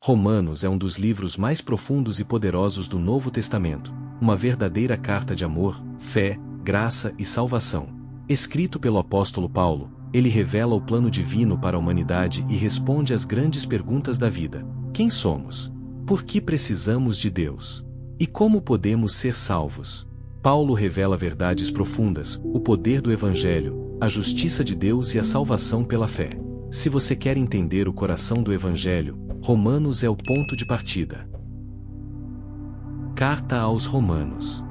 Romanos é um dos livros mais profundos e poderosos do Novo Testamento, uma verdadeira carta de amor, fé, graça e salvação. Escrito pelo apóstolo Paulo, ele revela o plano divino para a humanidade e responde às grandes perguntas da vida: quem somos? Por que precisamos de Deus? E como podemos ser salvos? Paulo revela verdades profundas, o poder do Evangelho, a justiça de Deus e a salvação pela fé. Se você quer entender o coração do Evangelho, Romanos é o ponto de partida. Carta aos Romanos.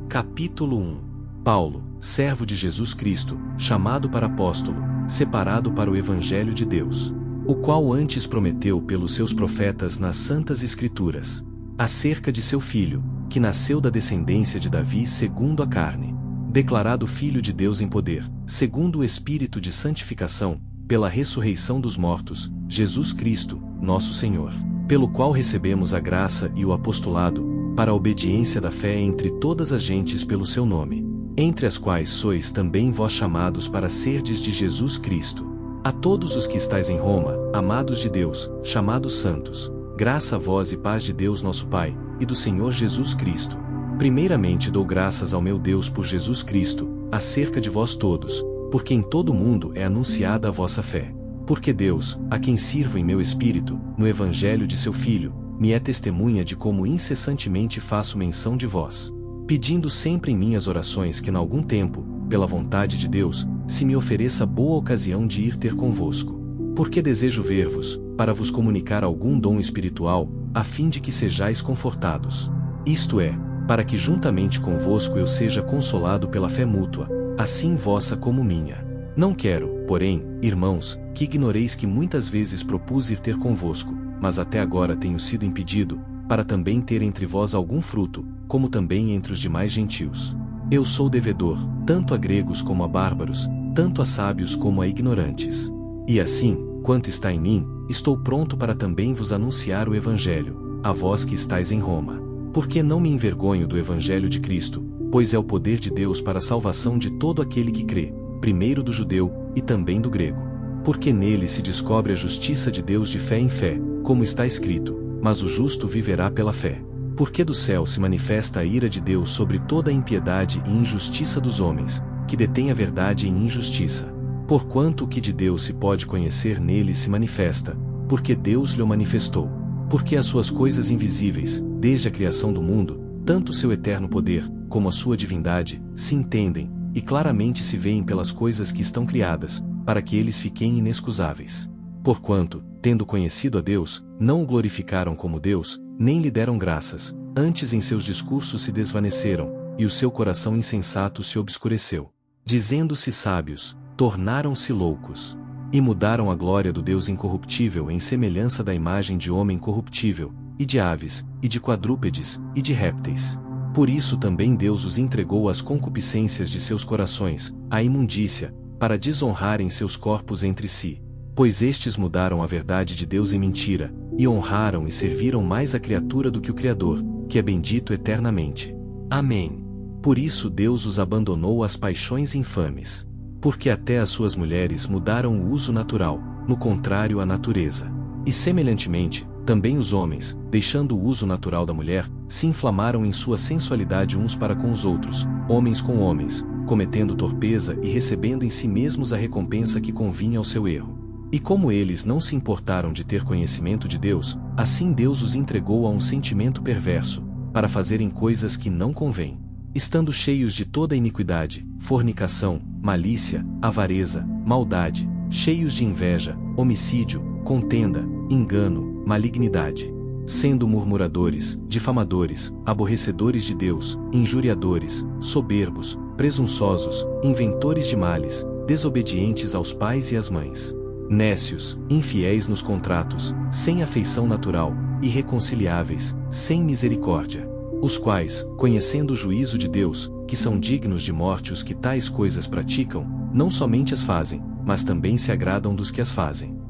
Capítulo 1. Paulo, servo de Jesus Cristo, chamado para apóstolo, separado para o Evangelho de Deus, o qual antes prometeu pelos seus profetas nas Santas Escrituras, acerca de seu Filho, que nasceu da descendência de Davi segundo a carne, declarado Filho de Deus em poder, segundo o Espírito de santificação, pela ressurreição dos mortos, Jesus Cristo, nosso Senhor, pelo qual recebemos a graça e o apostolado, para a obediência da fé entre todas as gentes pelo seu nome, entre as quais sois também vós chamados para serdes de Jesus Cristo. A todos os que estáis em Roma, amados de Deus, chamados santos, graça a vós e paz de Deus nosso Pai, e do Senhor Jesus Cristo. Primeiramente dou graças ao meu Deus por Jesus Cristo, acerca de vós todos, porque em todo o mundo é anunciada a vossa fé. Porque Deus, a quem sirvo em meu espírito, no Evangelho de seu Filho, me é testemunha de como incessantemente faço menção de vós, pedindo sempre em minhas orações que, em algum tempo, pela vontade de Deus, se me ofereça boa ocasião de ir ter convosco. Porque desejo ver-vos, para vos comunicar algum dom espiritual, a fim de que sejais confortados. Isto é, para que juntamente convosco eu seja consolado pela fé mútua, assim vossa como minha. Não quero, porém, irmãos, que ignoreis que muitas vezes propus ir ter convosco, mas até agora tenho sido impedido, para também ter entre vós algum fruto, como também entre os demais gentios. Eu sou devedor, tanto a gregos como a bárbaros, tanto a sábios como a ignorantes. E assim, quanto está em mim, estou pronto para também vos anunciar o Evangelho, a vós que estáis em Roma. Porque não me envergonho do Evangelho de Cristo, pois é o poder de Deus para a salvação de todo aquele que crê, primeiro do judeu, e também do grego. Porque nele se descobre a justiça de Deus de fé em fé, como está escrito: mas o justo viverá pela fé. Porque do céu se manifesta a ira de Deus sobre toda a impiedade e injustiça dos homens, que detêm a verdade em injustiça. Porquanto o que de Deus se pode conhecer nele se manifesta, porque Deus lhe o manifestou. Porque as suas coisas invisíveis, desde a criação do mundo, tanto o seu eterno poder, como a sua divindade, se entendem, e claramente se veem pelas coisas que estão criadas, para que eles fiquem inexcusáveis. Porquanto, tendo conhecido a Deus, não o glorificaram como Deus, nem lhe deram graças, antes em seus discursos se desvaneceram, e o seu coração insensato se obscureceu. Dizendo-se sábios, tornaram-se loucos. E mudaram a glória do Deus incorruptível em semelhança da imagem de homem corruptível, e de aves, e de quadrúpedes, e de répteis. Por isso também Deus os entregou às concupiscências de seus corações, à imundícia, para desonrarem seus corpos entre si. Pois estes mudaram a verdade de Deus em mentira, e honraram e serviram mais a criatura do que o Criador, que é bendito eternamente. Amém. Por isso Deus os abandonou às paixões infames. Porque até as suas mulheres mudaram o uso natural, no contrário à natureza. E semelhantemente, também os homens, deixando o uso natural da mulher, se inflamaram em sua sensualidade uns para com os outros, homens com homens, cometendo torpeza e recebendo em si mesmos a recompensa que convinha ao seu erro. E como eles não se importaram de ter conhecimento de Deus, assim Deus os entregou a um sentimento perverso, para fazerem coisas que não convêm, estando cheios de toda iniquidade, fornicação, malícia, avareza, maldade, cheios de inveja, homicídio, contenda, engano, malignidade. Sendo murmuradores, difamadores, aborrecedores de Deus, injuriadores, soberbos, presunçosos, inventores de males, desobedientes aos pais e às mães. Nécios, infiéis nos contratos, sem afeição natural, irreconciliáveis, sem misericórdia. Os quais, conhecendo o juízo de Deus, que são dignos de morte os que tais coisas praticam, não somente as fazem, mas também se agradam dos que as fazem.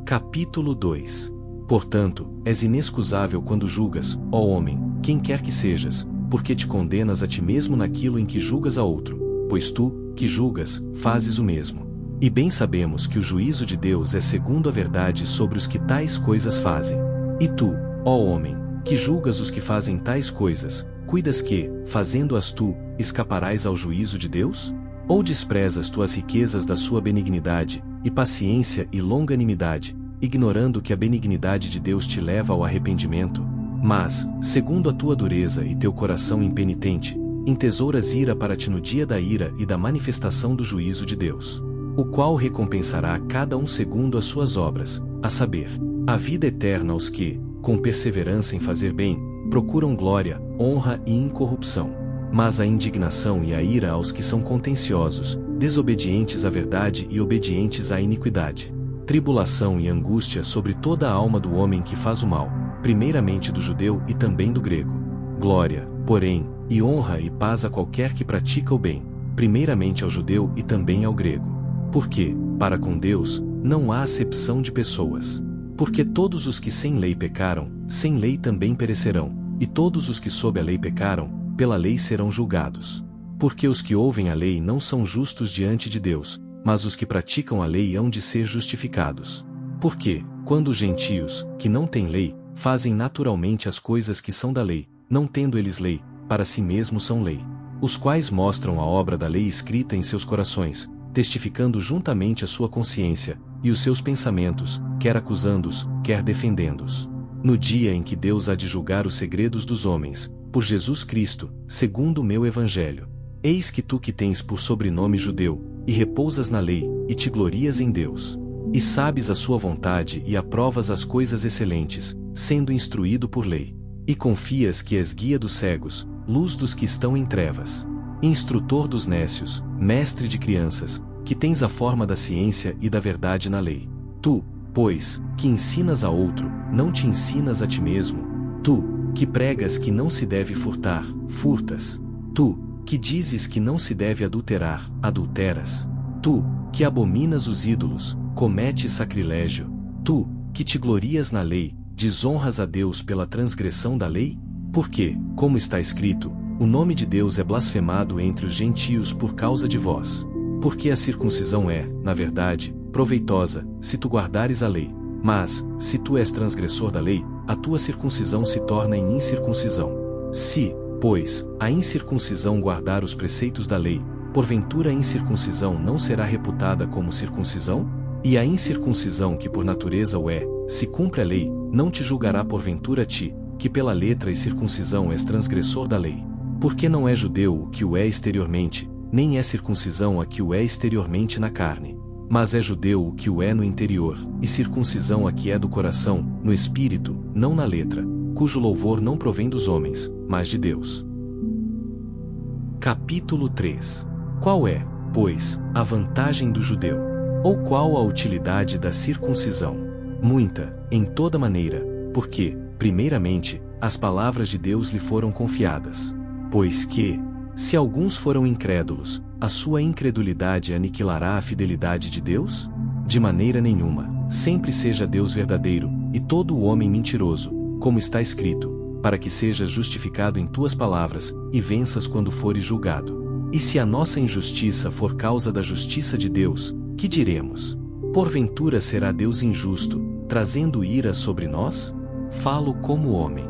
Capítulo 2. Portanto, és inexcusável quando julgas, ó homem, quem quer que sejas, porque te condenas a ti mesmo naquilo em que julgas a outro, pois tu, que julgas, fazes o mesmo. E bem sabemos que o juízo de Deus é segundo a verdade sobre os que tais coisas fazem. E tu, ó homem, que julgas os que fazem tais coisas, cuidas que, fazendo-as tu, escaparás ao juízo de Deus? Ou desprezas tu as riquezas da sua benignidade, e paciência e longanimidade, ignorando que a benignidade de Deus te leva ao arrependimento? Mas, segundo a tua dureza e teu coração impenitente, entesouras ira para ti no dia da ira e da manifestação do juízo de Deus, o qual recompensará a cada um segundo as suas obras, a saber, a vida eterna aos que, com perseverança em fazer bem, procuram glória, honra e incorrupção. Mas a indignação e a ira aos que são contenciosos, desobedientes à verdade e obedientes à iniquidade. Tribulação e angústia sobre toda a alma do homem que faz o mal, primeiramente do judeu e também do grego. Glória, porém, e honra e paz a qualquer que pratica o bem, primeiramente ao judeu e também ao grego. Porque, para com Deus, não há acepção de pessoas. Porque todos os que sem lei pecaram, sem lei também perecerão, e todos os que sob a lei pecaram, pela lei serão julgados. Porque os que ouvem a lei não são justos diante de Deus, mas os que praticam a lei hão de ser justificados. Porque, quando os gentios, que não têm lei, fazem naturalmente as coisas que são da lei, não tendo eles lei, para si mesmos são lei, os quais mostram a obra da lei escrita em seus corações, testificando juntamente a sua consciência, e os seus pensamentos, quer acusando-os, quer defendendo-os. No dia em que Deus há de julgar os segredos dos homens, por Jesus Cristo, segundo o meu evangelho. Eis que tu que tens por sobrenome judeu, e repousas na lei, e te glorias em Deus. E sabes a sua vontade e aprovas as coisas excelentes, sendo instruído por lei. E confias que és guia dos cegos, luz dos que estão em trevas, instrutor dos nécios, mestre de crianças, que tens a forma da ciência e da verdade na lei. Tu, pois, que ensinas a outro, não te ensinas a ti mesmo. Tu, que pregas que não se deve furtar, furtas. Tu, que dizes que não se deve adulterar, adulteras. Tu, que abominas os ídolos, cometes sacrilégio. Tu, que te glorias na lei, desonras a Deus pela transgressão da lei? Porque, como está escrito, o nome de Deus é blasfemado entre os gentios por causa de vós. Porque a circuncisão é, na verdade, proveitosa, se tu guardares a lei. Mas, se tu és transgressor da lei, a tua circuncisão se torna em incircuncisão. Se, pois, a incircuncisão guardar os preceitos da lei, porventura a incircuncisão não será reputada como circuncisão? E a incircuncisão que por natureza o é, se cumpre a lei, não te julgará porventura a ti, que pela letra e circuncisão és transgressor da lei. Porque não é judeu o que o é exteriormente, nem é circuncisão a que o é exteriormente na carne. Mas é judeu o que o é no interior, e circuncisão a que é do coração, no espírito, não na letra, cujo louvor não provém dos homens, mas de Deus. Capítulo 3. Qual é, pois, a vantagem do judeu? Ou qual a utilidade da circuncisão? Muita, em toda maneira, porque, primeiramente, as palavras de Deus lhe foram confiadas. Pois que, se alguns foram incrédulos, a sua incredulidade aniquilará a fidelidade de Deus? De maneira nenhuma, sempre seja Deus verdadeiro, e todo o homem mentiroso, como está escrito, para que sejas justificado em tuas palavras, e venças quando fores julgado. E se a nossa injustiça for causa da justiça de Deus, que diremos? Porventura será Deus injusto, trazendo ira sobre nós? Falo como homem.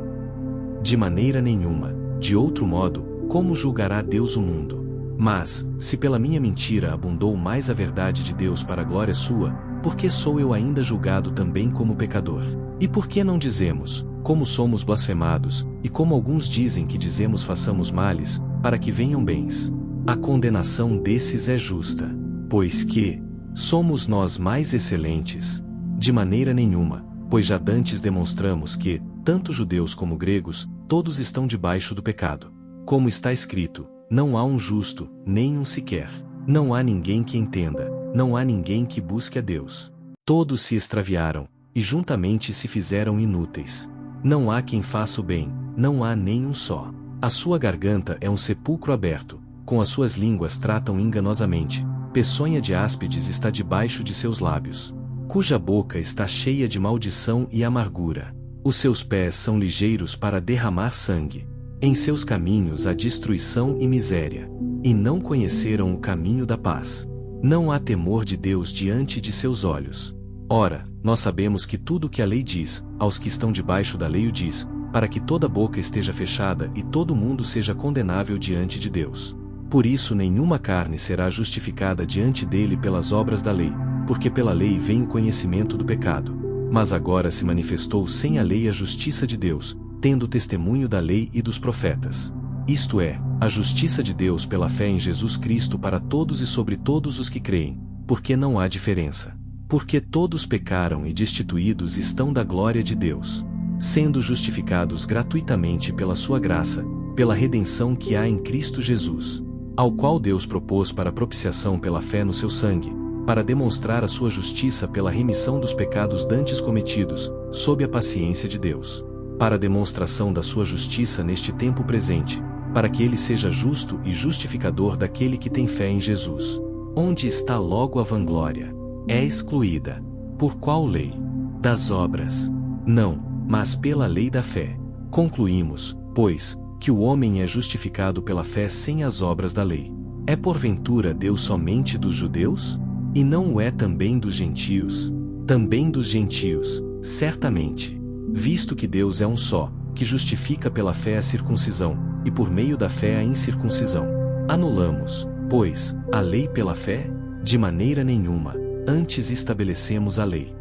De maneira nenhuma, de outro modo, como julgará Deus o mundo? Mas, se pela minha mentira abundou mais a verdade de Deus para a glória sua, por que sou eu ainda julgado também como pecador? E por que não dizemos, como somos blasfemados, e como alguns dizem que dizemos façamos males, para que venham bens? A condenação desses é justa. Pois que, somos nós mais excelentes? De maneira nenhuma, pois já dantes demonstramos que, tanto judeus como gregos, todos estão debaixo do pecado. Como está escrito, não há um justo, nem um sequer. Não há ninguém que entenda, não há ninguém que busque a Deus. Todos se extraviaram, e juntamente se fizeram inúteis. Não há quem faça o bem, não há nem um só. A sua garganta é um sepulcro aberto, com as suas línguas tratam enganosamente, peçonha de áspides está debaixo de seus lábios, cuja boca está cheia de maldição e amargura. Os seus pés são ligeiros para derramar sangue. Em seus caminhos há destruição e miséria, e não conheceram o caminho da paz. Não há temor de Deus diante de seus olhos. Ora, nós sabemos que tudo o que a lei diz, aos que estão debaixo da lei o diz, para que toda boca esteja fechada e todo mundo seja condenável diante de Deus. Por isso nenhuma carne será justificada diante dele pelas obras da lei, porque pela lei vem o conhecimento do pecado. Mas agora se manifestou sem a lei a justiça de Deus, tendo testemunho da lei e dos profetas. Isto é, a justiça de Deus pela fé em Jesus Cristo para todos e sobre todos os que creem, porque não há diferença. Porque todos pecaram e destituídos estão da glória de Deus, sendo justificados gratuitamente pela sua graça, pela redenção que há em Cristo Jesus, ao qual Deus propôs para propiciação pela fé no seu sangue, para demonstrar a sua justiça pela remissão dos pecados dantes cometidos, sob a paciência de Deus, para a demonstração da sua justiça neste tempo presente, para que ele seja justo e justificador daquele que tem fé em Jesus. Onde está logo a vanglória? É excluída. Por qual lei? Das obras? Não, mas pela lei da fé. Concluímos, pois, que o homem é justificado pela fé sem as obras da lei. É porventura Deus somente dos judeus? E não o é também dos gentios? Também dos gentios, certamente. Visto que Deus é um só, que justifica pela fé a circuncisão, e por meio da fé a incircuncisão. Anulamos, pois, a lei pela fé? De maneira nenhuma, antes estabelecemos a lei.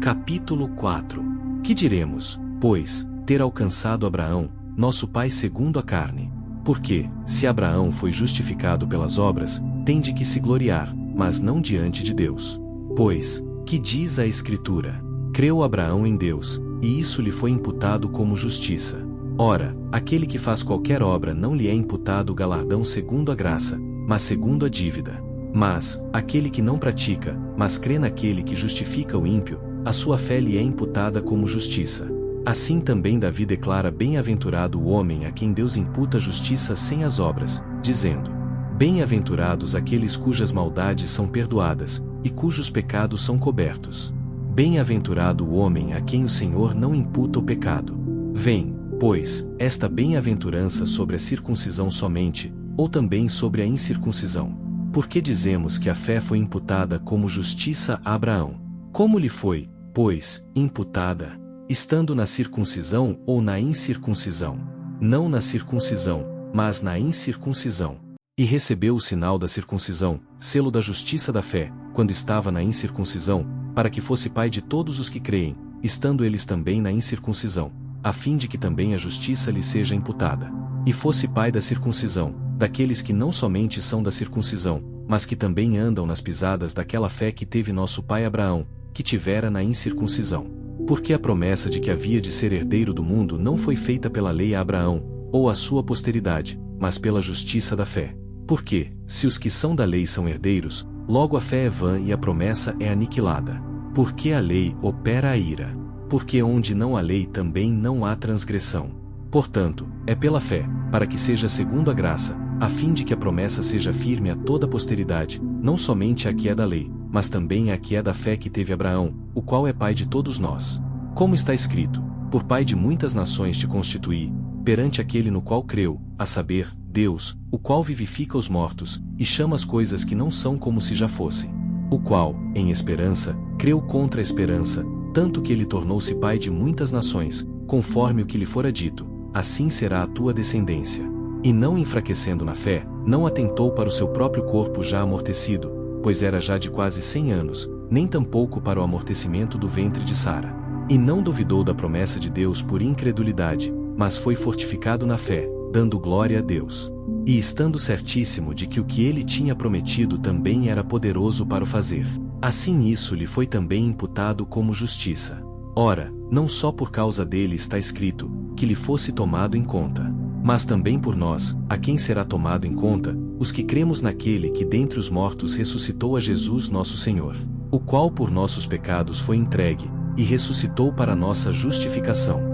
Capítulo 4. Que diremos, pois, ter alcançado Abraão, nosso pai segundo a carne? Porque, se Abraão foi justificado pelas obras, tem de que se gloriar, mas não diante de Deus. Pois, que diz a Escritura? Creu Abraão em Deus, e isso lhe foi imputado como justiça. Ora, aquele que faz qualquer obra não lhe é imputado o galardão segundo a graça, mas segundo a dívida. Mas, aquele que não pratica, mas crê naquele que justifica o ímpio, a sua fé lhe é imputada como justiça. Assim também Davi declara bem-aventurado o homem a quem Deus imputa justiça sem as obras, dizendo: Bem-aventurados aqueles cujas maldades são perdoadas, e cujos pecados são cobertos. Bem-aventurado o homem a quem o Senhor não imputa o pecado. Vem, pois, esta bem-aventurança sobre a circuncisão somente, ou também sobre a incircuncisão? Porque dizemos que a fé foi imputada como justiça a Abraão. Como lhe foi, pois, imputada? Estando na circuncisão ou na incircuncisão? Não na circuncisão, mas na incircuncisão. E recebeu o sinal da circuncisão, selo da justiça da fé, quando estava na incircuncisão, para que fosse pai de todos os que creem, estando eles também na incircuncisão, a fim de que também a justiça lhe seja imputada. E fosse pai da circuncisão, daqueles que não somente são da circuncisão, mas que também andam nas pisadas daquela fé que teve nosso pai Abraão, que tivera na incircuncisão. Porque a promessa de que havia de ser herdeiro do mundo não foi feita pela lei a Abraão, ou a sua posteridade, mas pela justiça da fé. Porque, se os que são da lei são herdeiros, logo a fé é vã e a promessa é aniquilada. Porque a lei opera a ira. Porque onde não há lei também não há transgressão. Portanto, é pela fé, para que seja segundo a graça, a fim de que a promessa seja firme a toda a posteridade, não somente a que é da lei, mas também a que é da fé que teve Abraão, o qual é pai de todos nós. Como está escrito: por pai de muitas nações te constituí, perante aquele no qual creu, a saber, Deus, o qual vivifica os mortos, e chama as coisas que não são como se já fossem. O qual, em esperança, creu contra a esperança, tanto que ele tornou-se pai de muitas nações, conforme o que lhe fora dito: assim será a tua descendência. E não enfraquecendo na fé, não atentou para o seu próprio corpo já amortecido, pois era já de quase 100 anos, nem tampouco para o amortecimento do ventre de Sara. E não duvidou da promessa de Deus por incredulidade, mas foi fortificado na fé, dando glória a Deus. E estando certíssimo de que o que ele tinha prometido também era poderoso para o fazer, assim isso lhe foi também imputado como justiça. Ora, não só por causa dele está escrito, que lhe fosse tomado em conta, mas também por nós, a quem será tomado em conta, os que cremos naquele que dentre os mortos ressuscitou a Jesus nosso Senhor, o qual por nossos pecados foi entregue, e ressuscitou para nossa justificação.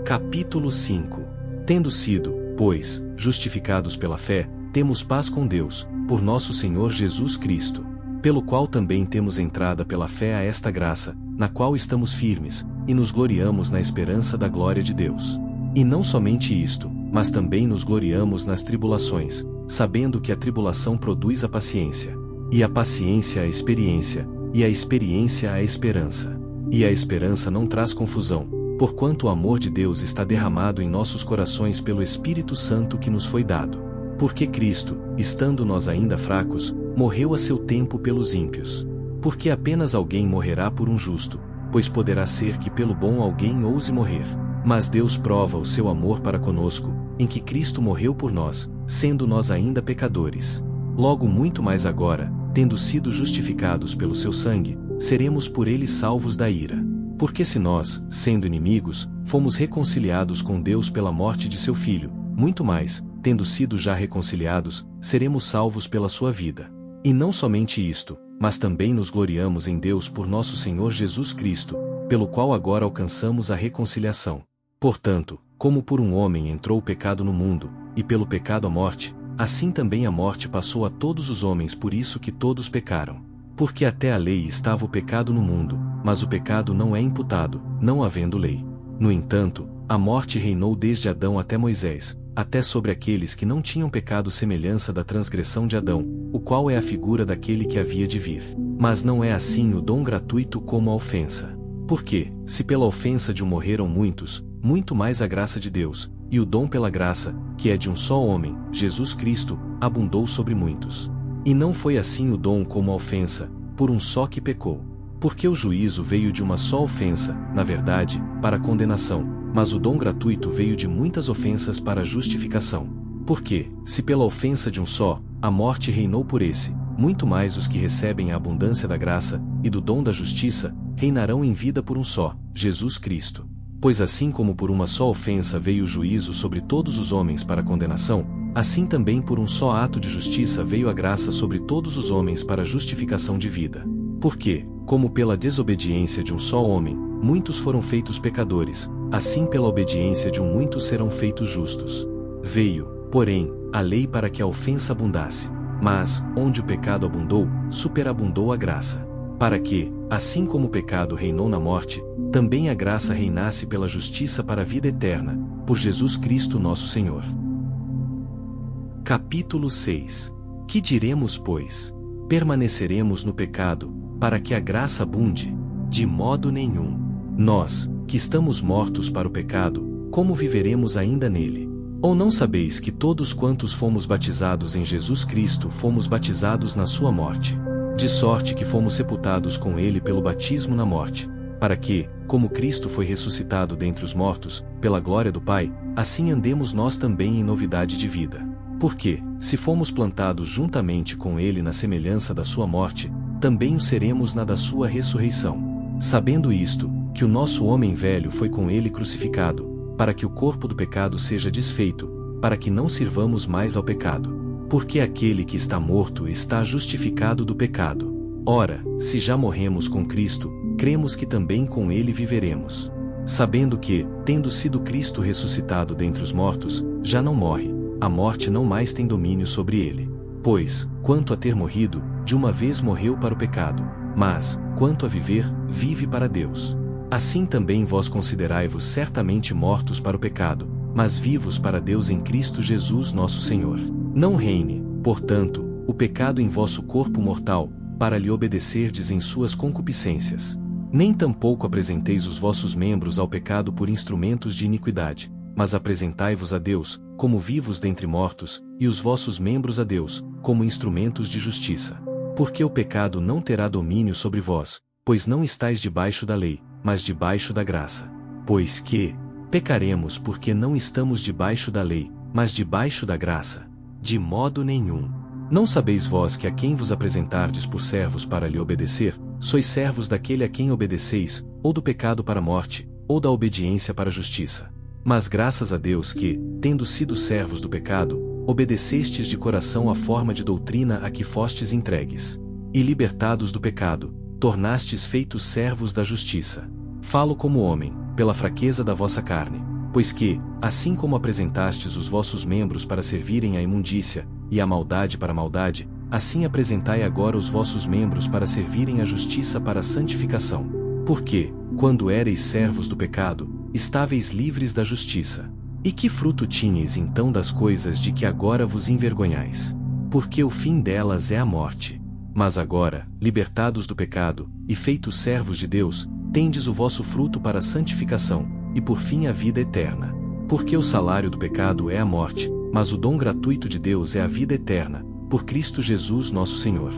Capítulo 5. Tendo sido, pois, justificados pela fé, temos paz com Deus, por nosso Senhor Jesus Cristo, pelo qual também temos entrada pela fé a esta graça, na qual estamos firmes, e nos gloriamos na esperança da glória de Deus. E não somente isto, mas também nos gloriamos nas tribulações, sabendo que a tribulação produz a paciência, e a paciência a experiência, e a experiência a esperança. E a esperança não traz confusão, porquanto o amor de Deus está derramado em nossos corações pelo Espírito Santo que nos foi dado. Porque Cristo, estando nós ainda fracos, morreu a seu tempo pelos ímpios. Porque apenas alguém morrerá por um justo, pois poderá ser que pelo bom alguém ouse morrer. Mas Deus prova o seu amor para conosco, em que Cristo morreu por nós, sendo nós ainda pecadores. Logo muito mais agora, tendo sido justificados pelo seu sangue, seremos por ele salvos da ira. Porque se nós, sendo inimigos, fomos reconciliados com Deus pela morte de seu Filho, muito mais, tendo sido já reconciliados, seremos salvos pela sua vida. E não somente isto, mas também nos gloriamos em Deus por nosso Senhor Jesus Cristo, pelo qual agora alcançamos a reconciliação. Portanto, como por um homem entrou o pecado no mundo, e pelo pecado a morte, assim também a morte passou a todos os homens por isso que todos pecaram. Porque até a lei estava o pecado no mundo, mas o pecado não é imputado, não havendo lei. No entanto, a morte reinou desde Adão até Moisés, até sobre aqueles que não tinham pecado semelhança da transgressão de Adão, o qual é a figura daquele que havia de vir. Mas não é assim o dom gratuito como a ofensa. Porque, se pela ofensa de um morreram muitos, muito mais a graça de Deus, e o dom pela graça, que é de um só homem, Jesus Cristo, abundou sobre muitos. E não foi assim o dom como a ofensa, por um só que pecou. Porque o juízo veio de uma só ofensa, na verdade, para condenação, mas o dom gratuito veio de muitas ofensas para justificação. Porque, se pela ofensa de um só, a morte reinou por esse, muito mais os que recebem a abundância da graça, e do dom da justiça, reinarão em vida por um só, Jesus Cristo. Pois assim como por uma só ofensa veio o juízo sobre todos os homens para condenação, assim também por um só ato de justiça veio a graça sobre todos os homens para justificação de vida. Porque, como pela desobediência de um só homem, muitos foram feitos pecadores, assim pela obediência de um muitos serão feitos justos. Veio, porém, a lei para que a ofensa abundasse. Mas, onde o pecado abundou, superabundou a graça. Para que, assim como o pecado reinou na morte, também a graça reinasse pela justiça para a vida eterna, por Jesus Cristo nosso Senhor. Capítulo 6. Que diremos, pois? Permaneceremos no pecado, para que a graça abunde? De modo nenhum. Nós, que estamos mortos para o pecado, como viveremos ainda nele? Ou não sabeis que todos quantos fomos batizados em Jesus Cristo fomos batizados na sua morte? De sorte que fomos sepultados com ele pelo batismo na morte, para que, como Cristo foi ressuscitado dentre os mortos, pela glória do Pai, assim andemos nós também em novidade de vida. Porque, se fomos plantados juntamente com ele na semelhança da sua morte, também o seremos na da sua ressurreição. Sabendo isto, que o nosso homem velho foi com ele crucificado, para que o corpo do pecado seja desfeito, para que não sirvamos mais ao pecado. Porque aquele que está morto está justificado do pecado. Ora, se já morremos com Cristo, cremos que também com ele viveremos. Sabendo que, tendo sido Cristo ressuscitado dentre os mortos, já não morre, a morte não mais tem domínio sobre ele. Pois, quanto a ter morrido, de uma vez morreu para o pecado, mas, quanto a viver, vive para Deus. Assim também vós considerai-vos certamente mortos para o pecado, mas vivos para Deus em Cristo Jesus nosso Senhor. Não reine, portanto, o pecado em vosso corpo mortal, para lhe obedecerdes em suas concupiscências. Nem tampouco apresenteis os vossos membros ao pecado por instrumentos de iniquidade, mas apresentai-vos a Deus, como vivos dentre mortos, e os vossos membros a Deus, como instrumentos de justiça. Porque o pecado não terá domínio sobre vós, pois não estáis debaixo da lei, mas debaixo da graça. Pois que, pecaremos porque não estamos debaixo da lei, mas debaixo da graça? De modo nenhum. Não sabeis vós que a quem vos apresentardes por servos para lhe obedecer, sois servos daquele a quem obedeceis, ou do pecado para a morte, ou da obediência para a justiça. Mas graças a Deus que, tendo sido servos do pecado, obedecestes de coração a forma de doutrina a que fostes entregues. E libertados do pecado, tornastes feitos servos da justiça. Falo como homem, pela fraqueza da vossa carne, pois que, assim como apresentastes os vossos membros para servirem à imundícia, e à maldade para a maldade, assim apresentai agora os vossos membros para servirem à justiça para a santificação. Porque, quando éreis servos do pecado, estáveis livres da justiça. E que fruto tinhais então das coisas de que agora vos envergonhais? Porque o fim delas é a morte. Mas agora, libertados do pecado, e feitos servos de Deus, tendes o vosso fruto para a santificação, e por fim a vida eterna. Porque o salário do pecado é a morte, mas o dom gratuito de Deus é a vida eterna, por Cristo Jesus nosso Senhor.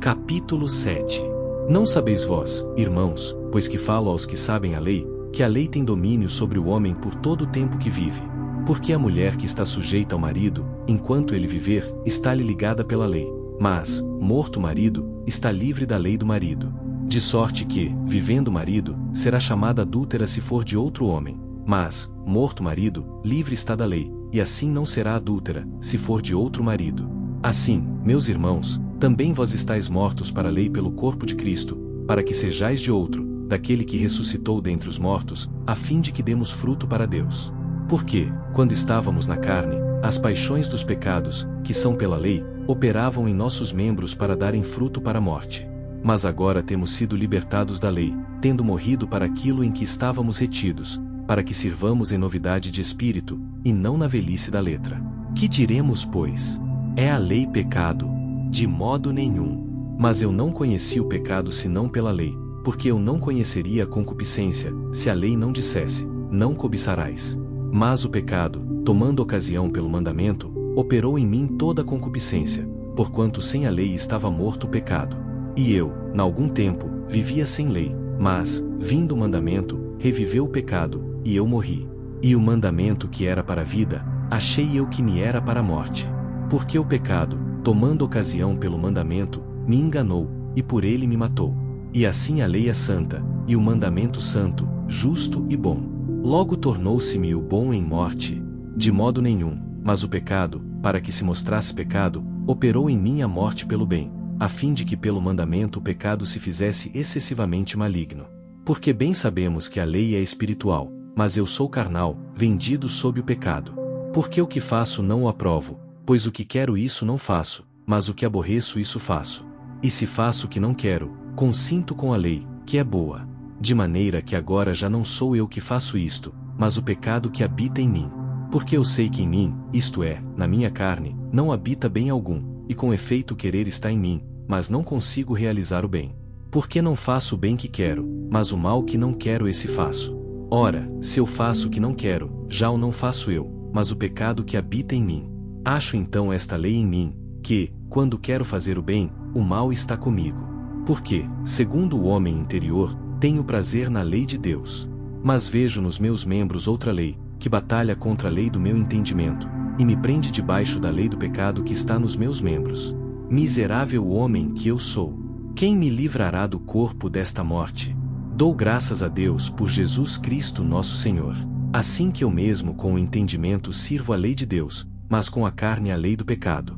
Capítulo 7. Não sabeis vós, irmãos, pois que falo aos que sabem a lei, que a lei tem domínio sobre o homem por todo o tempo que vive. Porque a mulher que está sujeita ao marido, enquanto ele viver, está-lhe ligada pela lei. Mas, morto o marido, está livre da lei do marido. De sorte que, vivendo o marido, será chamada adúltera se for de outro homem. Mas, morto o marido, livre está da lei, e assim não será adúltera, se for de outro marido. Assim, meus irmãos, também vós estáis mortos para a lei pelo corpo de Cristo, para que sejais de outro, daquele que ressuscitou dentre os mortos, a fim de que demos fruto para Deus. Porque, quando estávamos na carne, as paixões dos pecados, que são pela lei, operavam em nossos membros para darem fruto para a morte. Mas agora temos sido libertados da lei, tendo morrido para aquilo em que estávamos retidos, para que sirvamos em novidade de espírito, e não na velhice da letra. Que diremos, pois? É a lei pecado? De modo nenhum. Mas eu não conheci o pecado senão pela lei, porque eu não conheceria a concupiscência, se a lei não dissesse, não cobiçarás. Mas o pecado, tomando ocasião pelo mandamento, operou em mim toda a concupiscência, porquanto sem a lei estava morto o pecado. E eu, na algum tempo, vivia sem lei, mas, vindo o mandamento, reviveu o pecado, e eu morri. E o mandamento que era para a vida, achei eu que me era para a morte. Porque o pecado, tomando ocasião pelo mandamento, me enganou, e por ele me matou. E assim a lei é santa, e o mandamento santo, justo e bom. Logo tornou-se-me o bom em morte? De modo nenhum, mas o pecado, para que se mostrasse pecado, operou em mim a morte pelo bem, a fim de que pelo mandamento o pecado se fizesse excessivamente maligno. Porque bem sabemos que a lei é espiritual, mas eu sou carnal, vendido sob o pecado. Porque o que faço não o aprovo, pois o que quero isso não faço, mas o que aborreço isso faço. E se faço o que não quero, consinto com a lei, que é boa. De maneira que agora já não sou eu que faço isto, mas o pecado que habita em mim. Porque eu sei que em mim, isto é, na minha carne, não habita bem algum, e com efeito o querer está em mim, mas não consigo realizar o bem. Porque não faço o bem que quero, mas o mal que não quero esse faço. Ora, se eu faço o que não quero, já o não faço eu, mas o pecado que habita em mim. Acho então esta lei em mim, que, quando quero fazer o bem, o mal está comigo. Porque, segundo o homem interior, tenho prazer na lei de Deus. Mas vejo nos meus membros outra lei, que batalha contra a lei do meu entendimento, e me prende debaixo da lei do pecado que está nos meus membros. Miserável homem que eu sou! Quem me livrará do corpo desta morte? Dou graças a Deus por Jesus Cristo nosso Senhor. Assim que eu mesmo com o entendimento sirvo a lei de Deus, mas com a carne a lei do pecado.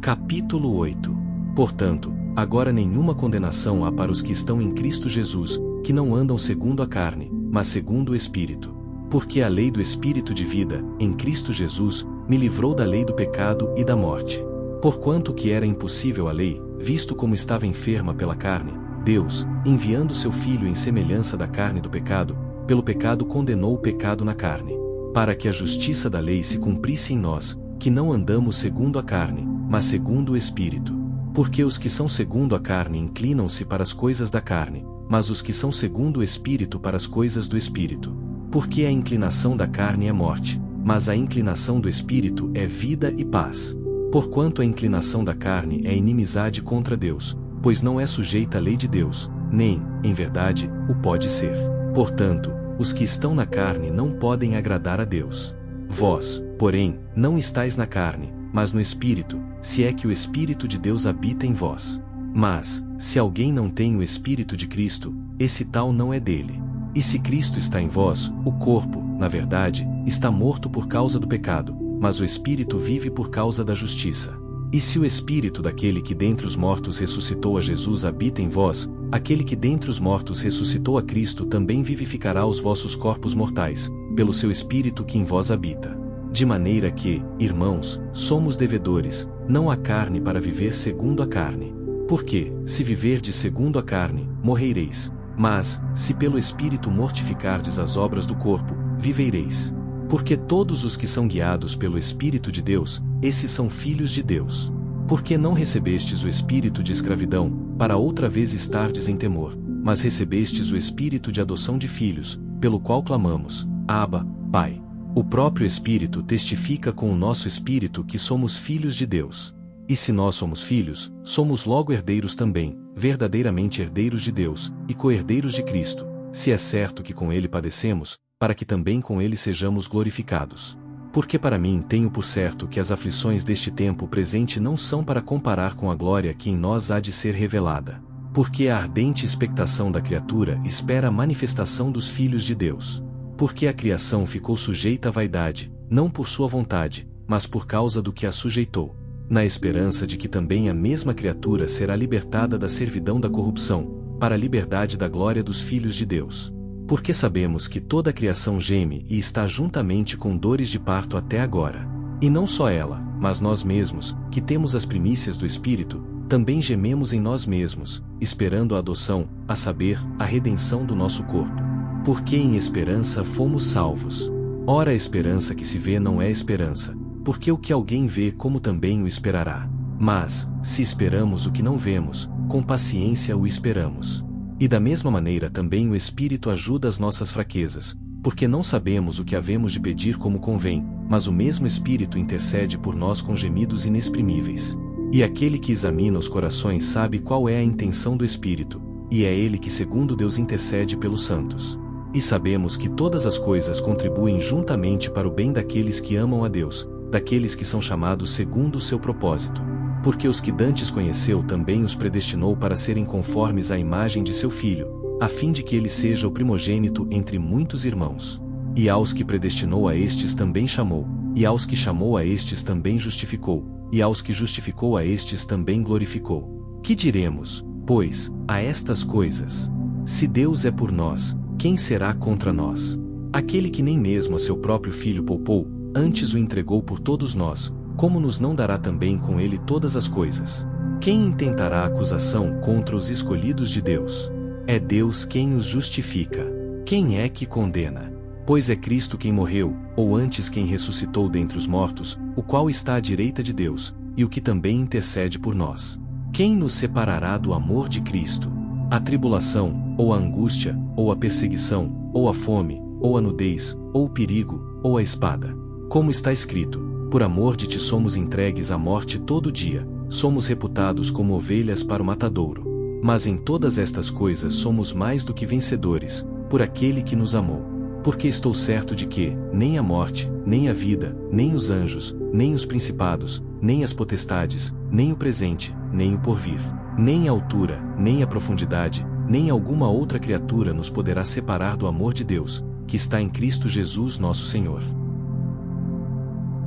Capítulo 8. Portanto, agora nenhuma condenação há para os que estão em Cristo Jesus, que não andam segundo a carne, mas segundo o Espírito. Porque a lei do Espírito de vida, em Cristo Jesus, me livrou da lei do pecado e da morte. Porquanto que era impossível a lei, visto como estava enferma pela carne, Deus, enviando seu Filho em semelhança da carne do pecado, pelo pecado condenou o pecado na carne, para que a justiça da lei se cumprisse em nós, que não andamos segundo a carne, mas segundo o Espírito. Porque os que são segundo a carne inclinam-se para as coisas da carne, mas os que são segundo o Espírito para as coisas do Espírito. Porque a inclinação da carne é morte, mas a inclinação do Espírito é vida e paz. Porquanto a inclinação da carne é inimizade contra Deus, pois não é sujeita à lei de Deus, nem, em verdade, o pode ser. Portanto, os que estão na carne não podem agradar a Deus. Vós, porém, não estáis na carne, mas no Espírito, se é que o Espírito de Deus habita em vós. Mas, se alguém não tem o Espírito de Cristo, esse tal não é dele. E se Cristo está em vós, o corpo, na verdade, está morto por causa do pecado, mas o Espírito vive por causa da justiça. E se o Espírito daquele que dentre os mortos ressuscitou a Jesus habita em vós, aquele que dentre os mortos ressuscitou a Cristo também vivificará os vossos corpos mortais, pelo seu Espírito que em vós habita. De maneira que, irmãos, somos devedores, não à carne para viver segundo a carne. Porque, se viverdes segundo a carne, morrereis. Mas, se pelo Espírito mortificardes as obras do corpo, vivereis. Porque todos os que são guiados pelo Espírito de Deus, esses são filhos de Deus. Porque não recebestes o espírito de escravidão, para outra vez estardes em temor, mas recebestes o espírito de adoção de filhos, pelo qual clamamos, Abba, Pai. O próprio Espírito testifica com o nosso espírito que somos filhos de Deus. E se nós somos filhos, somos logo herdeiros também, verdadeiramente herdeiros de Deus, e co-herdeiros de Cristo, se é certo que com ele padecemos, para que também com ele sejamos glorificados. Porque para mim tenho por certo que as aflições deste tempo presente não são para comparar com a glória que em nós há de ser revelada. Porque a ardente expectação da criatura espera a manifestação dos filhos de Deus. Porque a criação ficou sujeita à vaidade, não por sua vontade, mas por causa do que a sujeitou, na esperança de que também a mesma criatura será libertada da servidão da corrupção, para a liberdade da glória dos filhos de Deus. Porque sabemos que toda a criação geme e está juntamente com dores de parto até agora. E não só ela, mas nós mesmos, que temos as primícias do Espírito, também gememos em nós mesmos, esperando a adoção, a saber, a redenção do nosso corpo. Porque em esperança fomos salvos. Ora, a esperança que se vê não é esperança, porque o que alguém vê como também o esperará. Mas, se esperamos o que não vemos, com paciência o esperamos. E da mesma maneira também o Espírito ajuda as nossas fraquezas, porque não sabemos o que havemos de pedir como convém, mas o mesmo Espírito intercede por nós com gemidos inexprimíveis. E aquele que examina os corações sabe qual é a intenção do Espírito, e é ele que segundo Deus intercede pelos santos. E sabemos que todas as coisas contribuem juntamente para o bem daqueles que amam a Deus, daqueles que são chamados segundo o seu propósito. Porque os que dantes conheceu também os predestinou para serem conformes à imagem de seu Filho, a fim de que ele seja o primogênito entre muitos irmãos. E aos que predestinou a estes também chamou, e aos que chamou a estes também justificou, e aos que justificou a estes também glorificou. Que diremos, pois, a estas coisas? Se Deus é por nós, quem será contra nós? Aquele que nem mesmo a seu próprio Filho poupou, antes o entregou por todos nós, como nos não dará também com ele todas as coisas? Quem intentará acusação contra os escolhidos de Deus? É Deus quem os justifica. Quem é que condena? Pois é Cristo quem morreu, ou antes quem ressuscitou dentre os mortos, o qual está à direita de Deus, e o que também intercede por nós. Quem nos separará do amor de Cristo? A tribulação, ou a angústia, ou a perseguição, ou a fome, ou a nudez, ou o perigo, ou a espada. Como está escrito, por amor de ti somos entregues à morte todo dia, somos reputados como ovelhas para o matadouro. Mas em todas estas coisas somos mais do que vencedores, por aquele que nos amou. Porque estou certo de que, nem a morte, nem a vida, nem os anjos, nem os principados, nem as potestades, nem o presente, nem o porvir, nem a altura, nem a profundidade, nem alguma outra criatura nos poderá separar do amor de Deus, que está em Cristo Jesus nosso Senhor.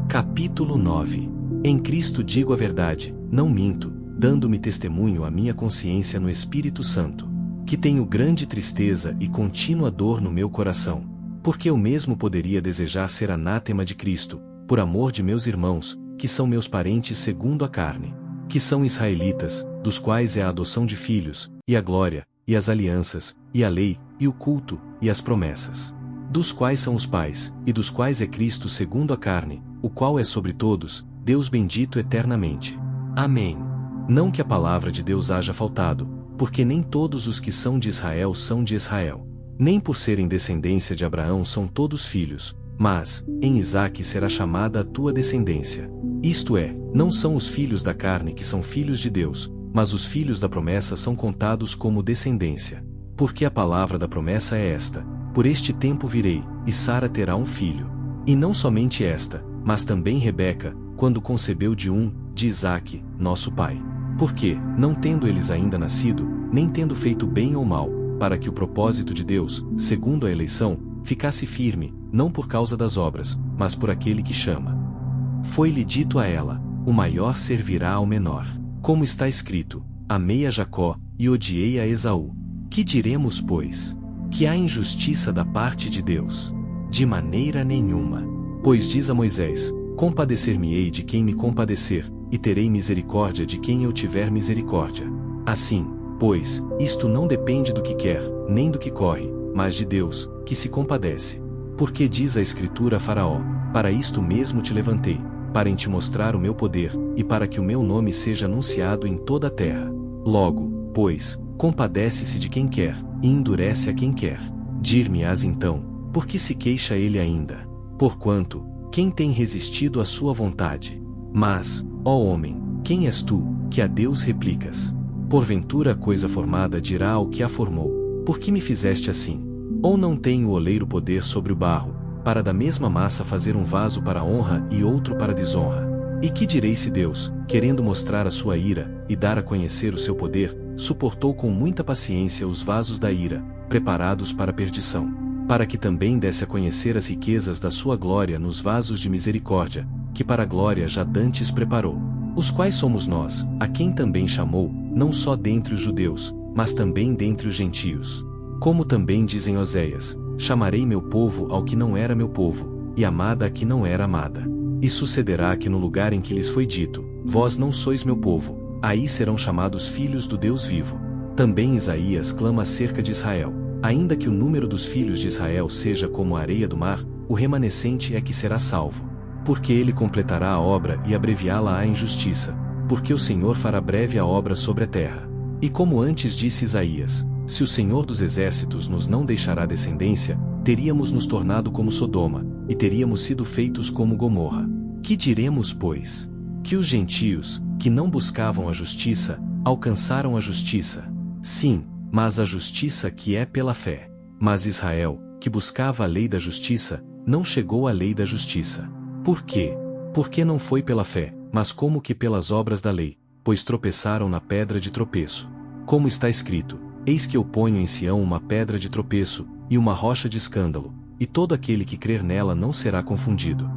Capítulo 9. Em Cristo digo a verdade, não minto, dando-me testemunho à minha consciência no Espírito Santo, que tenho grande tristeza e contínua dor no meu coração, porque eu mesmo poderia desejar ser anátema de Cristo, por amor de meus irmãos, que são meus parentes segundo a carne, que são israelitas, dos quais é a adoção de filhos, e a glória, e as alianças, e a lei, e o culto, e as promessas, dos quais são os pais, e dos quais é Cristo segundo a carne, o qual é sobre todos, Deus bendito eternamente. Amém. Não que a palavra de Deus haja faltado, porque nem todos os que são de Israel são de Israel. Nem por serem descendência de Abraão são todos filhos, mas, em Isaque será chamada a tua descendência. Isto é, não são os filhos da carne que são filhos de Deus, mas os filhos da promessa são contados como descendência. Porque a palavra da promessa é esta: por este tempo virei, e Sara terá um filho. E não somente esta, mas também Rebeca, quando concebeu de Isaque, nosso pai. Porque, não tendo eles ainda nascido, nem tendo feito bem ou mal, para que o propósito de Deus, segundo a eleição, ficasse firme, não por causa das obras, mas por aquele que chama. Foi-lhe dito a ela: o maior servirá ao menor. Como está escrito: amei a Jacó, e odiei a Esaú. Que diremos, pois? Que há injustiça da parte de Deus? De maneira nenhuma. Pois diz a Moisés: compadecer-me-ei de quem me compadecer, e terei misericórdia de quem eu tiver misericórdia. Assim, Pois, isto não depende do que quer, nem do que corre, mas de Deus, que se compadece. Porque diz a Escritura a Faraó: para isto mesmo te levantei, para em te mostrar o meu poder, e para que o meu nome seja anunciado em toda a terra. Logo, pois, compadece-se de quem quer, e endurece a quem quer. Dir-me-ás então, por que se queixa ele ainda? Porquanto, quem tem resistido à sua vontade? Mas, ó homem, quem és tu, que a Deus replicas? Porventura a coisa formada dirá ao que a formou: por que me fizeste assim? Ou não tem o oleiro poder sobre o barro, para da mesma massa fazer um vaso para honra e outro para desonra? E que direi se Deus, querendo mostrar a sua ira, e dar a conhecer o seu poder, suportou com muita paciência os vasos da ira, preparados para a perdição, para que também desse a conhecer as riquezas da sua glória nos vasos de misericórdia, que para a glória já dantes preparou? Os quais somos nós, a quem também chamou, não só dentre os judeus, mas também dentre os gentios. Como também dizem Oséias: chamarei meu povo ao que não era meu povo, e amada a que não era amada. E sucederá que no lugar em que lhes foi dito: vós não sois meu povo, aí serão chamados filhos do Deus vivo. Também Isaías clama acerca de Israel: ainda que o número dos filhos de Israel seja como a areia do mar, o remanescente é que será salvo. Porque ele completará a obra e abreviá-la-á em justiça, porque o Senhor fará breve a obra sobre a terra. E como antes disse Isaías: se o Senhor dos exércitos nos não deixará descendência, teríamos nos tornado como Sodoma, e teríamos sido feitos como Gomorra. Que diremos, pois? Que os gentios, que não buscavam a justiça, alcançaram a justiça. Sim, mas a justiça que é pela fé. Mas Israel, que buscava a lei da justiça, não chegou à lei da justiça. Por quê? Porque não foi pela fé, mas como que pelas obras da lei, pois tropeçaram na pedra de tropeço. Como está escrito: eis que eu ponho em Sião uma pedra de tropeço, e uma rocha de escândalo, e todo aquele que crer nela não será confundido.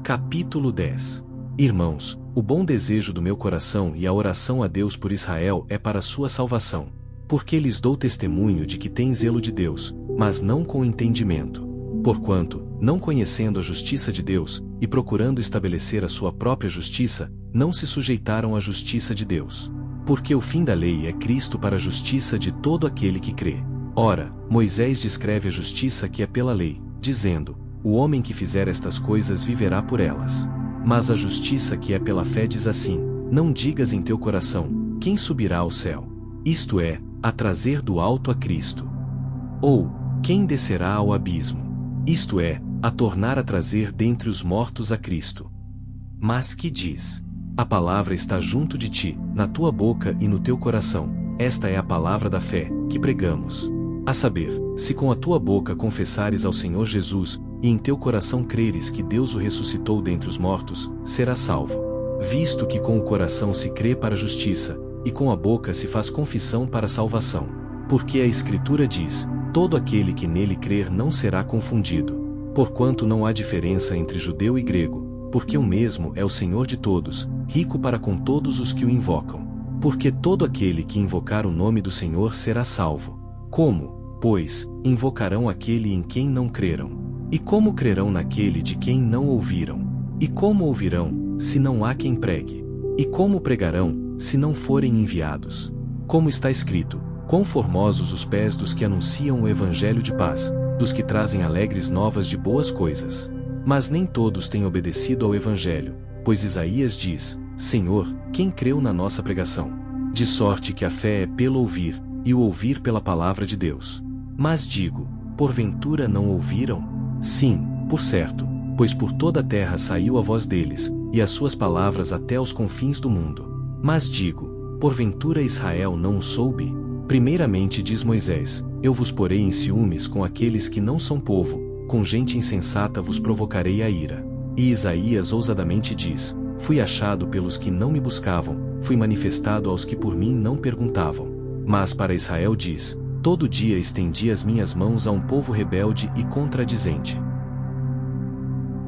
Capítulo 10. Irmãos, o bom desejo do meu coração e a oração a Deus por Israel é para a sua salvação. Porque lhes dou testemunho de que têm zelo de Deus, mas não com entendimento. Porquanto, não conhecendo a justiça de Deus, e procurando estabelecer a sua própria justiça, não se sujeitaram à justiça de Deus. Porque o fim da lei é Cristo para a justiça de todo aquele que crê. Ora, Moisés descreve a justiça que é pela lei, dizendo: o homem que fizer estas coisas viverá por elas. Mas a justiça que é pela fé diz assim: não digas em teu coração: quem subirá ao céu? Isto é, a trazer do alto a Cristo. Ou, quem descerá ao abismo? Isto é, a tornar a trazer dentre os mortos a Cristo. Mas que diz? A palavra está junto de ti, na tua boca e no teu coração. Esta é a palavra da fé, que pregamos. A saber, se com a tua boca confessares ao Senhor Jesus, e em teu coração creres que Deus o ressuscitou dentre os mortos, serás salvo. Visto que com o coração se crê para a justiça, e com a boca se faz confissão para a salvação. Porque a Escritura diz: todo aquele que nele crer não será confundido. Porquanto não há diferença entre judeu e grego, porque o mesmo é o Senhor de todos, rico para com todos os que o invocam. Porque todo aquele que invocar o nome do Senhor será salvo. Como, pois, invocarão aquele em quem não creram? E como crerão naquele de quem não ouviram? E como ouvirão, se não há quem pregue? E como pregarão, se não forem enviados? Como está escrito: quão formosos os pés dos que anunciam o evangelho de paz, dos que trazem alegres novas de boas coisas. Mas nem todos têm obedecido ao evangelho, pois Isaías diz: Senhor, quem creu na nossa pregação? De sorte que a fé é pelo ouvir, e o ouvir pela palavra de Deus. Mas digo: porventura não ouviram? Sim, por certo, pois por toda a terra saiu a voz deles, e as suas palavras até os confins do mundo. Mas digo: porventura Israel não o soube? Primeiramente diz Moisés: eu vos porei em ciúmes com aqueles que não são povo, com gente insensata vos provocarei a ira. E Isaías ousadamente diz: fui achado pelos que não me buscavam, fui manifestado aos que por mim não perguntavam. Mas para Israel diz: todo dia estendi as minhas mãos a um povo rebelde e contradizente.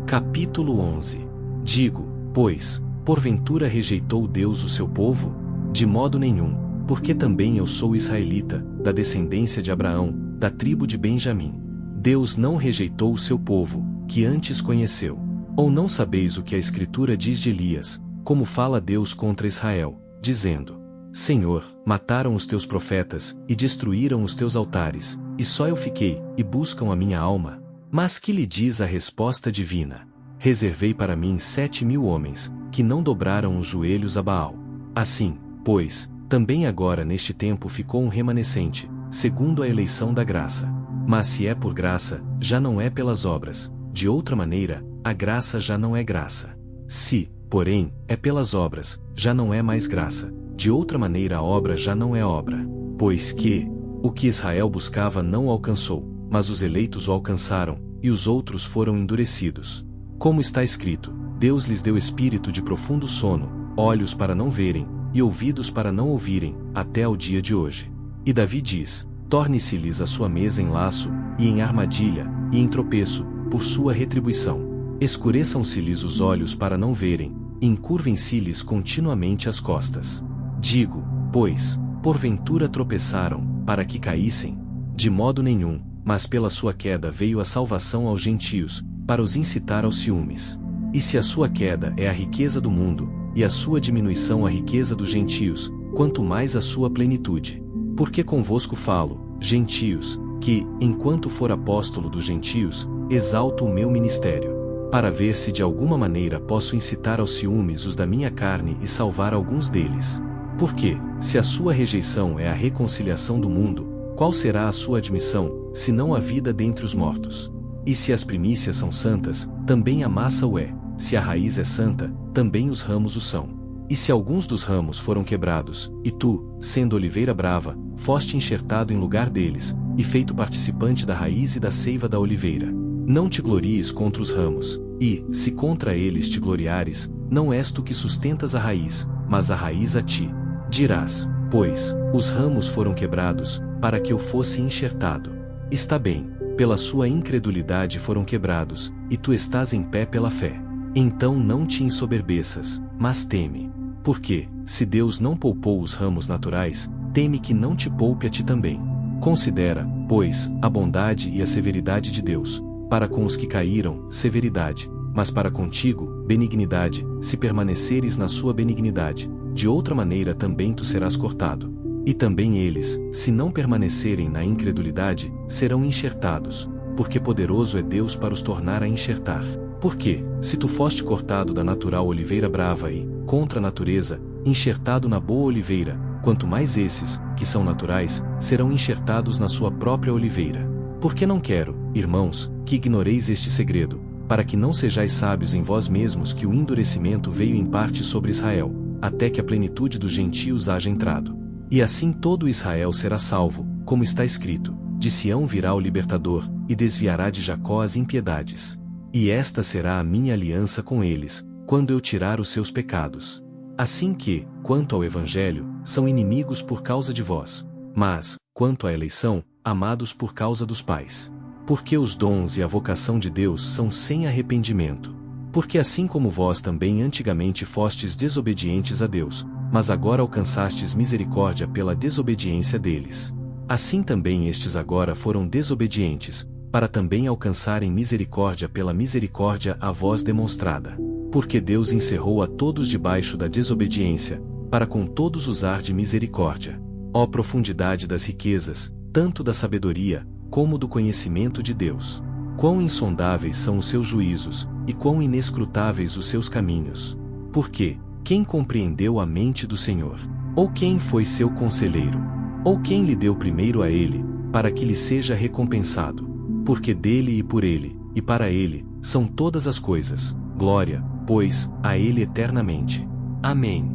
Capítulo 11. Digo, pois, porventura rejeitou Deus o seu povo? De modo nenhum, porque também eu sou israelita, da descendência de Abraão, da tribo de Benjamim. Deus não rejeitou o seu povo, que antes conheceu. Ou não sabeis o que a Escritura diz de Elias, como fala Deus contra Israel, dizendo: Senhor, mataram os teus profetas, e destruíram os teus altares, e só eu fiquei, e buscam a minha alma. Mas que lhe diz a resposta divina? Reservei para mim 7.000 homens, que não dobraram os joelhos a Baal. Assim, pois, também agora neste tempo ficou um remanescente, segundo a eleição da graça. Mas se é por graça, já não é pelas obras, de outra maneira, a graça já não é graça. Se, porém, é pelas obras, já não é mais graça, de outra maneira a obra já não é obra. Pois que, o que Israel buscava não o alcançou, mas os eleitos o alcançaram, e os outros foram endurecidos. Como está escrito, Deus lhes deu espírito de profundo sono, olhos para não verem, e ouvidos para não ouvirem, até ao dia de hoje. E Davi diz, torne-se-lhes a sua mesa em laço, e em armadilha, e em tropeço, por sua retribuição. Escureçam-se-lhes os olhos para não verem, e encurvem-se-lhes continuamente as costas. Digo, pois, porventura tropeçaram, para que caíssem? De modo nenhum, mas pela sua queda veio a salvação aos gentios, para os incitar aos ciúmes. E se a sua queda é a riqueza do mundo, e a sua diminuição a riqueza dos gentios, quanto mais a sua plenitude. Porque convosco falo, gentios, que, enquanto for apóstolo dos gentios, exalto o meu ministério, para ver se de alguma maneira posso incitar aos ciúmes os da minha carne e salvar alguns deles. Porque, se a sua rejeição é a reconciliação do mundo, qual será a sua admissão, se não a vida dentre os mortos? E se as primícias são santas, também a massa o é, se a raiz é santa, também os ramos o são. E se alguns dos ramos foram quebrados, e tu, sendo oliveira brava, foste enxertado em lugar deles, e feito participante da raiz e da seiva da oliveira. Não te glories contra os ramos, e, se contra eles te gloriares, não és tu que sustentas a raiz, mas a raiz a ti. Dirás, pois, os ramos foram quebrados, para que eu fosse enxertado. Está bem, pela sua incredulidade foram quebrados, e tu estás em pé pela fé. Então não te ensoberbeças, mas teme. Porque, se Deus não poupou os ramos naturais, teme que não te poupe a ti também. Considera, pois, a bondade e a severidade de Deus. Para com os que caíram, severidade, mas para contigo, benignidade, se permaneceres na sua benignidade, de outra maneira também tu serás cortado. E também eles, se não permanecerem na incredulidade, serão enxertados, porque poderoso é Deus para os tornar a enxertar. Porque, se tu foste cortado da natural oliveira brava e, contra a natureza, enxertado na boa oliveira, quanto mais esses, que são naturais, serão enxertados na sua própria oliveira. Porque não quero, irmãos, que ignoreis este segredo, para que não sejais sábios em vós mesmos que o endurecimento veio em parte sobre Israel, até que a plenitude dos gentios haja entrado. E assim todo Israel será salvo, como está escrito, de Sião virá o libertador, e desviará de Jacó as impiedades. E esta será a minha aliança com eles, quando eu tirar os seus pecados. Assim que, quanto ao Evangelho, são inimigos por causa de vós. Mas, quanto à eleição, amados por causa dos pais. Porque os dons e a vocação de Deus são sem arrependimento. Porque assim como vós também antigamente fostes desobedientes a Deus, mas agora alcançastes misericórdia pela desobediência deles. Assim também estes agora foram desobedientes, para também alcançarem misericórdia pela misericórdia a vós demonstrada. Porque Deus encerrou a todos debaixo da desobediência, para com todos usar de misericórdia. Ó profundidade das riquezas, tanto da sabedoria, como do conhecimento de Deus! Quão insondáveis são os seus juízos, e quão inescrutáveis os seus caminhos! Porque, quem compreendeu a mente do Senhor? Ou quem foi seu conselheiro? Ou quem lhe deu primeiro a ele, para que lhe seja recompensado? Porque dele e por ele, e para ele, são todas as coisas, glória, pois, a ele eternamente. Amém.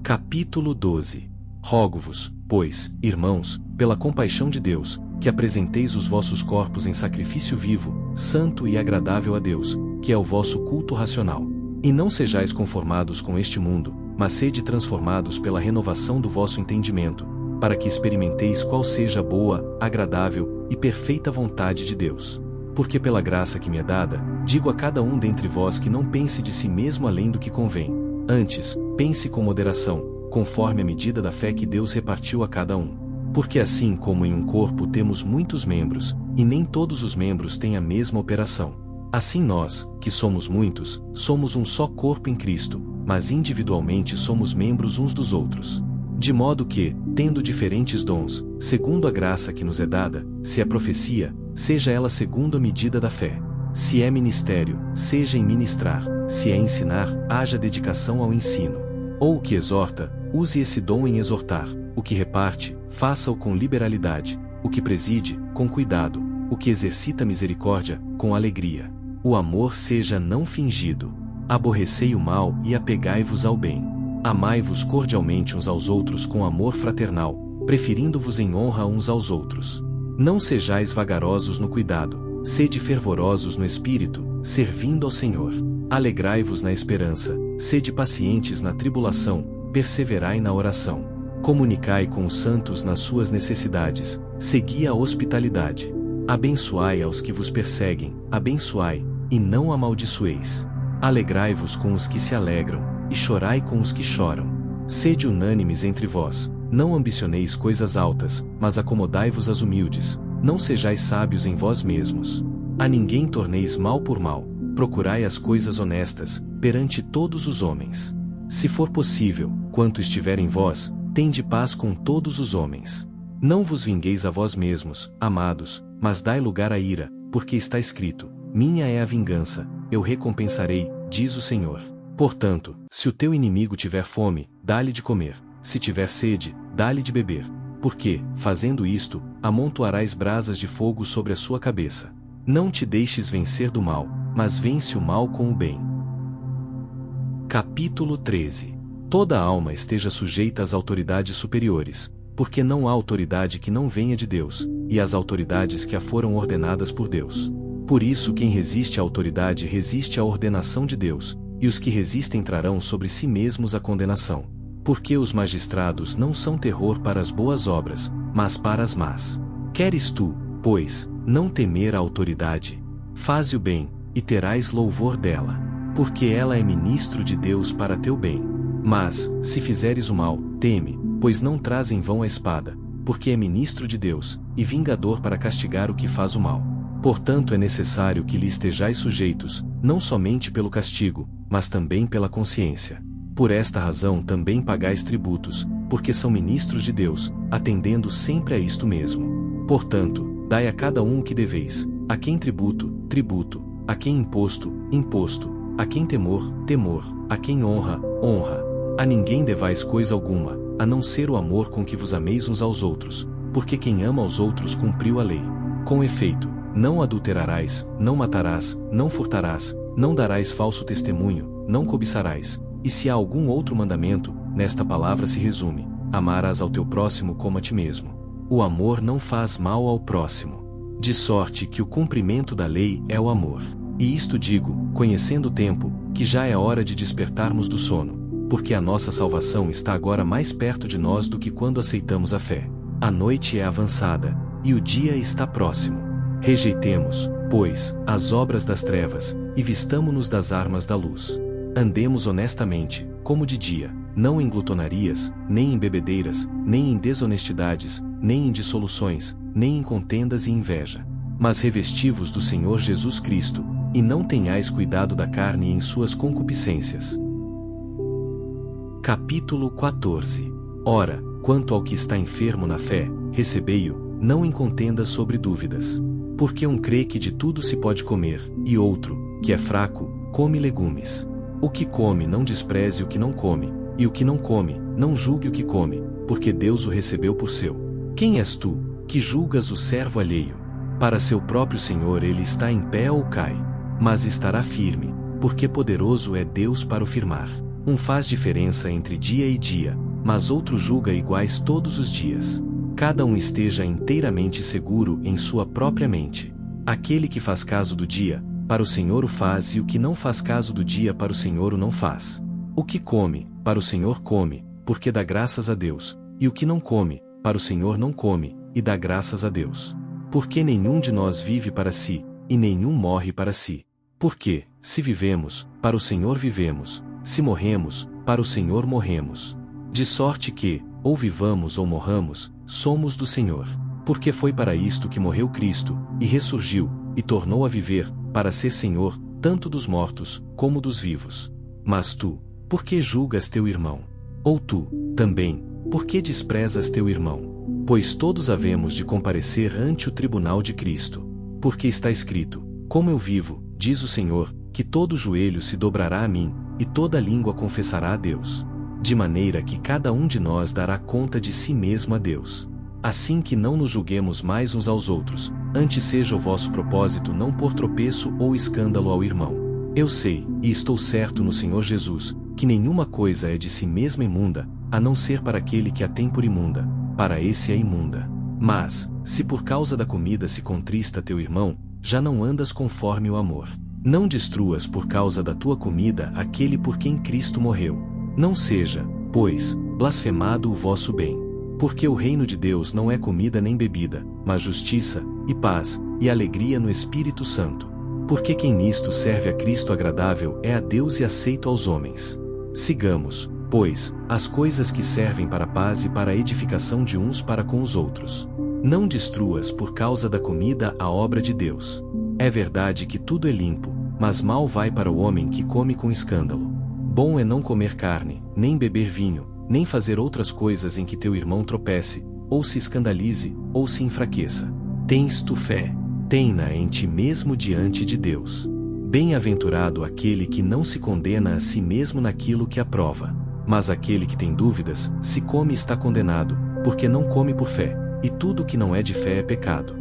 Capítulo 12. Rogo-vos, pois, irmãos, pela compaixão de Deus, que apresenteis os vossos corpos em sacrifício vivo, santo e agradável a Deus, que é o vosso culto racional. E não sejais conformados com este mundo, mas sede transformados pela renovação do vosso entendimento, para que experimenteis qual seja a boa, agradável e perfeita vontade de Deus. Porque pela graça que me é dada, digo a cada um dentre vós que não pense de si mesmo além do que convém. Antes, pense com moderação, conforme a medida da fé que Deus repartiu a cada um. Porque assim como em um corpo temos muitos membros, e nem todos os membros têm a mesma operação, assim nós, que somos muitos, somos um só corpo em Cristo, mas individualmente somos membros uns dos outros. De modo que, tendo diferentes dons, segundo a graça que nos é dada, se é profecia, seja ela segundo a medida da fé. Se é ministério, seja em ministrar, se é ensinar, haja dedicação ao ensino. Ou o que exorta, use esse dom em exortar, o que reparte, faça-o com liberalidade, o que preside, com cuidado, o que exercita misericórdia, com alegria. O amor seja não fingido. Aborrecei o mal e apegai-vos ao bem. Amai-vos cordialmente uns aos outros com amor fraternal, preferindo-vos em honra uns aos outros. Não sejais vagarosos no cuidado, sede fervorosos no espírito, servindo ao Senhor. Alegrai-vos na esperança, sede pacientes na tribulação, perseverai na oração. Comunicai com os santos nas suas necessidades, segui a hospitalidade. Abençoai aos que vos perseguem, abençoai, e não amaldiçoeis. Alegrai-vos com os que se alegram, e chorai com os que choram. Sede unânimes entre vós, não ambicioneis coisas altas, mas acomodai-vos às humildes, não sejais sábios em vós mesmos. A ninguém torneis mal por mal, procurai as coisas honestas, perante todos os homens. Se for possível, quanto estiver em vós, tende paz com todos os homens. Não vos vingueis a vós mesmos, amados, mas dai lugar à ira, porque está escrito: minha é a vingança, eu recompensarei, diz o Senhor. Portanto, se o teu inimigo tiver fome, dá-lhe de comer, se tiver sede, dá-lhe de beber, porque, fazendo isto, amontoarás brasas de fogo sobre a sua cabeça. Não te deixes vencer do mal, mas vence o mal com o bem. Capítulo 13. Toda alma esteja sujeita às autoridades superiores, porque não há autoridade que não venha de Deus, e às autoridades que a foram ordenadas por Deus. Por isso quem resiste à autoridade resiste à ordenação de Deus, e os que resistem trarão sobre si mesmos a condenação. Porque os magistrados não são terror para as boas obras, mas para as más. Queres tu, pois, não temer a autoridade? Faze o bem, e terás louvor dela, porque ela é ministro de Deus para teu bem. Mas, se fizeres o mal, teme, pois não traz em vão a espada, porque é ministro de Deus, e vingador para castigar o que faz o mal. Portanto é necessário que lhe estejais sujeitos, não somente pelo castigo, mas também pela consciência. Por esta razão também pagais tributos, porque são ministros de Deus, atendendo sempre a isto mesmo. Portanto, dai a cada um o que deveis: a quem tributo, tributo; a quem imposto, imposto; a quem temor, temor; a quem honra, honra. A ninguém devais coisa alguma, a não ser o amor com que vos ameis uns aos outros, porque quem ama aos outros cumpriu a lei. Com efeito, não adulterarás, não matarás, não furtarás, não darás falso testemunho, não cobiçarás. E se há algum outro mandamento, nesta palavra se resume: amarás ao teu próximo como a ti mesmo. O amor não faz mal ao próximo. De sorte que o cumprimento da lei é o amor. E isto digo, conhecendo o tempo, que já é hora de despertarmos do sono, porque a nossa salvação está agora mais perto de nós do que quando aceitamos a fé. A noite é avançada, e o dia está próximo. Rejeitemos, pois, as obras das trevas, e vistamo-nos das armas da luz. Andemos honestamente, como de dia, não em glutonarias, nem em bebedeiras, nem em desonestidades, nem em dissoluções, nem em contendas e inveja. Mas revesti-vos do Senhor Jesus Cristo, e não tenhais cuidado da carne em suas concupiscências. Capítulo 14. Ora, quanto ao que está enfermo na fé, recebei-o, não em contendas sobre dúvidas. Porque um crê que de tudo se pode comer, e outro, que é fraco, come legumes. O que come não despreze o que não come, e o que não come, não julgue o que come, porque Deus o recebeu por seu. Quem és tu, que julgas o servo alheio? Para seu próprio Senhor ele está em pé ou cai, mas estará firme, porque poderoso é Deus para o firmar. Um faz diferença entre dia e dia, mas outro julga iguais todos os dias. Cada um esteja inteiramente seguro em sua própria mente. Aquele que faz caso do dia, para o Senhor o faz, e o que não faz caso do dia para o Senhor o não faz. O que come, para o Senhor come, porque dá graças a Deus, e o que não come, para o Senhor não come, e dá graças a Deus. Porque nenhum de nós vive para si, e nenhum morre para si. Porque, se vivemos, para o Senhor vivemos, se morremos, para o Senhor morremos. De sorte que, ou vivamos ou morramos, somos do Senhor. Porque foi para isto que morreu Cristo, e ressurgiu, e tornou a viver, para ser Senhor, tanto dos mortos, como dos vivos. Mas tu, por que julgas teu irmão? Ou tu, também, Por que desprezas teu irmão? Pois todos havemos de comparecer ante o tribunal de Cristo. Porque está escrito: como eu vivo, diz o Senhor, que todo joelho se dobrará a mim, e toda língua confessará a Deus. De maneira que cada um de nós dará conta de si mesmo a Deus. Assim que não nos julguemos mais uns aos outros, antes seja o vosso propósito não pôr tropeço ou escândalo ao irmão. Eu sei, e estou certo no Senhor Jesus, que nenhuma coisa é de si mesma imunda, a não ser para aquele que a tem por imunda, para esse é imunda. Mas, se por causa da comida se contrista teu irmão, já não andas conforme o amor. Não destruas por causa da tua comida aquele por quem Cristo morreu. Não seja, pois, blasfemado o vosso bem. Porque o reino de Deus não é comida nem bebida, mas justiça, e paz, e alegria no Espírito Santo. Porque quem nisto serve a Cristo agradável é a Deus e aceito aos homens. Sigamos, pois, as coisas que servem para a paz e para a edificação de uns para com os outros. Não destruas por causa da comida a obra de Deus. É verdade que tudo é limpo, mas mal vai para o homem que come com escândalo. Bom é não comer carne, nem beber vinho, nem fazer outras coisas em que teu irmão tropece, ou se escandalize, ou se enfraqueça. Tens tu fé? Tem-na em ti mesmo diante de Deus. Bem-aventurado aquele que não se condena a si mesmo naquilo que aprova. Mas aquele que tem dúvidas, se come está condenado, porque não come por fé, e tudo que não é de fé é pecado.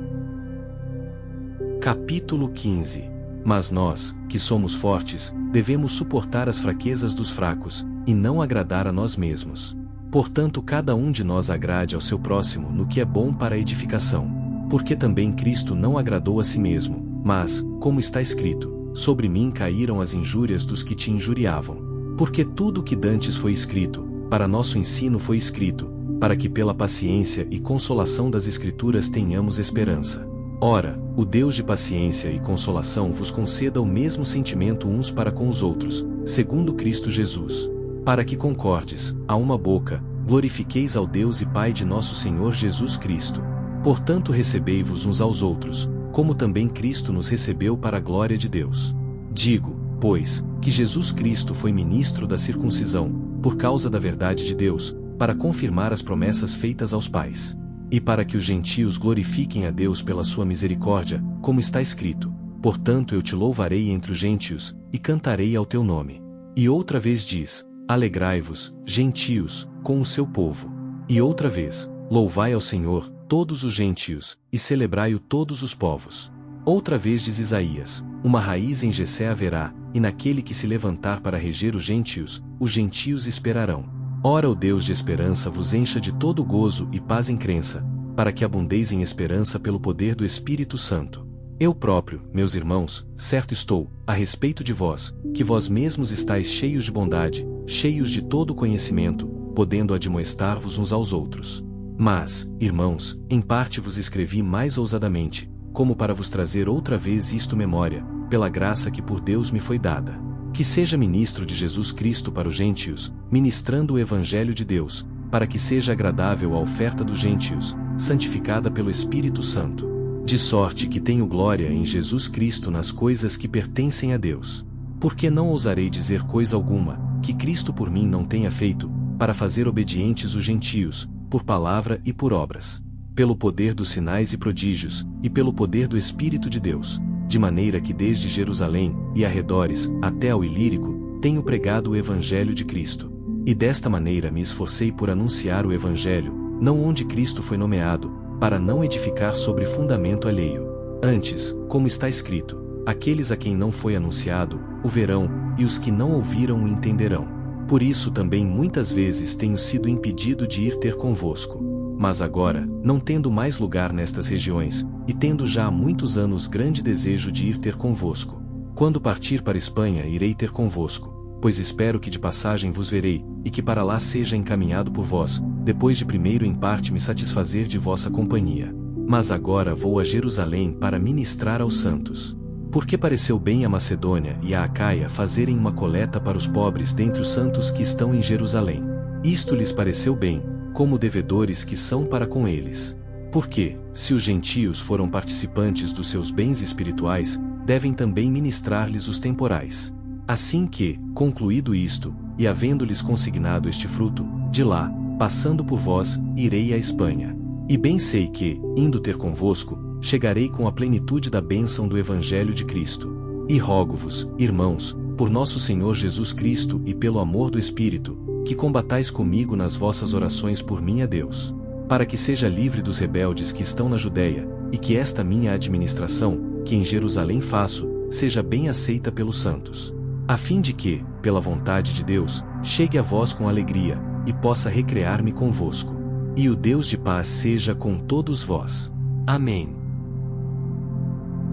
Capítulo 15. Mas nós, que somos fortes, devemos suportar as fraquezas dos fracos, e não agradar a nós mesmos. Portanto, cada um de nós agrade ao seu próximo no que é bom para a edificação. Porque também Cristo não agradou a si mesmo, mas, como está escrito, sobre mim caíram as injúrias dos que te injuriavam. Porque tudo o que dantes foi escrito, para nosso ensino foi escrito, para que pela paciência e consolação das Escrituras tenhamos esperança. Ora, o Deus de paciência e consolação vos conceda o mesmo sentimento uns para com os outros, segundo Cristo Jesus. Para que concordes, a uma boca, glorifiqueis ao Deus e Pai de nosso Senhor Jesus Cristo. Portanto recebei-vos uns aos outros, como também Cristo nos recebeu para a glória de Deus. Digo, pois, que Jesus Cristo foi ministro da circuncisão, por causa da verdade de Deus, para confirmar as promessas feitas aos pais. E para que os gentios glorifiquem a Deus pela sua misericórdia, como está escrito: portanto eu te louvarei entre os gentios, e cantarei ao teu nome. E outra vez diz: alegrai-vos, gentios, com o seu povo. E outra vez: louvai ao Senhor, todos os gentios, e celebrai-o todos os povos. Outra vez diz Isaías: uma raiz em Jessé haverá, e naquele que se levantar para reger os gentios esperarão. Ora o Deus de esperança vos encha de todo gozo e paz em crença, para que abundeis em esperança pelo poder do Espírito Santo. Eu próprio, meus irmãos, certo estou, a respeito de vós, que vós mesmos estáis cheios de bondade, cheios de todo conhecimento, podendo admoestar-vos uns aos outros. Mas, irmãos, em parte vos escrevi mais ousadamente, como para vos trazer outra vez isto memória, pela graça que por Deus me foi dada. Que seja ministro de Jesus Cristo para os gentios, ministrando o Evangelho de Deus, para que seja agradável a oferta dos gentios, santificada pelo Espírito Santo. De sorte que tenho glória em Jesus Cristo nas coisas que pertencem a Deus. Porque não ousarei dizer coisa alguma, que Cristo por mim não tenha feito, para fazer obedientes os gentios, por palavra e por obras. Pelo poder dos sinais e prodígios, e pelo poder do Espírito de Deus. De maneira que desde Jerusalém, e arredores, até ao Ilírico, tenho pregado o Evangelho de Cristo. E desta maneira me esforcei por anunciar o Evangelho, não onde Cristo foi nomeado, para não edificar sobre fundamento alheio. Antes, como está escrito, aqueles a quem não foi anunciado, o verão, e os que não ouviram o entenderão. Por isso também muitas vezes tenho sido impedido de ir ter convosco. Mas agora, não tendo mais lugar nestas regiões, e tendo já há muitos anos grande desejo de ir ter convosco. Quando partir para Espanha irei ter convosco, pois espero que de passagem vos verei, e que para lá seja encaminhado por vós, depois de primeiro em parte me satisfazer de vossa companhia. Mas agora vou a Jerusalém para ministrar aos santos. Porque pareceu bem a Macedônia e a Acaia fazerem uma coleta para os pobres dentre os santos que estão em Jerusalém. Isto lhes pareceu bem, como devedores que são para com eles. Porque, se os gentios foram participantes dos seus bens espirituais, devem também ministrar-lhes os temporais. Assim que, concluído isto, e havendo-lhes consignado este fruto, de lá, passando por vós, irei à Espanha. E bem sei que, indo ter convosco, chegarei com a plenitude da bênção do Evangelho de Cristo. E rogo-vos, irmãos, por nosso Senhor Jesus Cristo e pelo amor do Espírito, que combatais comigo nas vossas orações por mim a Deus, para que seja livre dos rebeldes que estão na Judéia, e que esta minha administração, que em Jerusalém faço, seja bem aceita pelos santos, a fim de que, pela vontade de Deus, chegue a vós com alegria, e possa recrear-me convosco. E o Deus de paz seja com todos vós. Amém.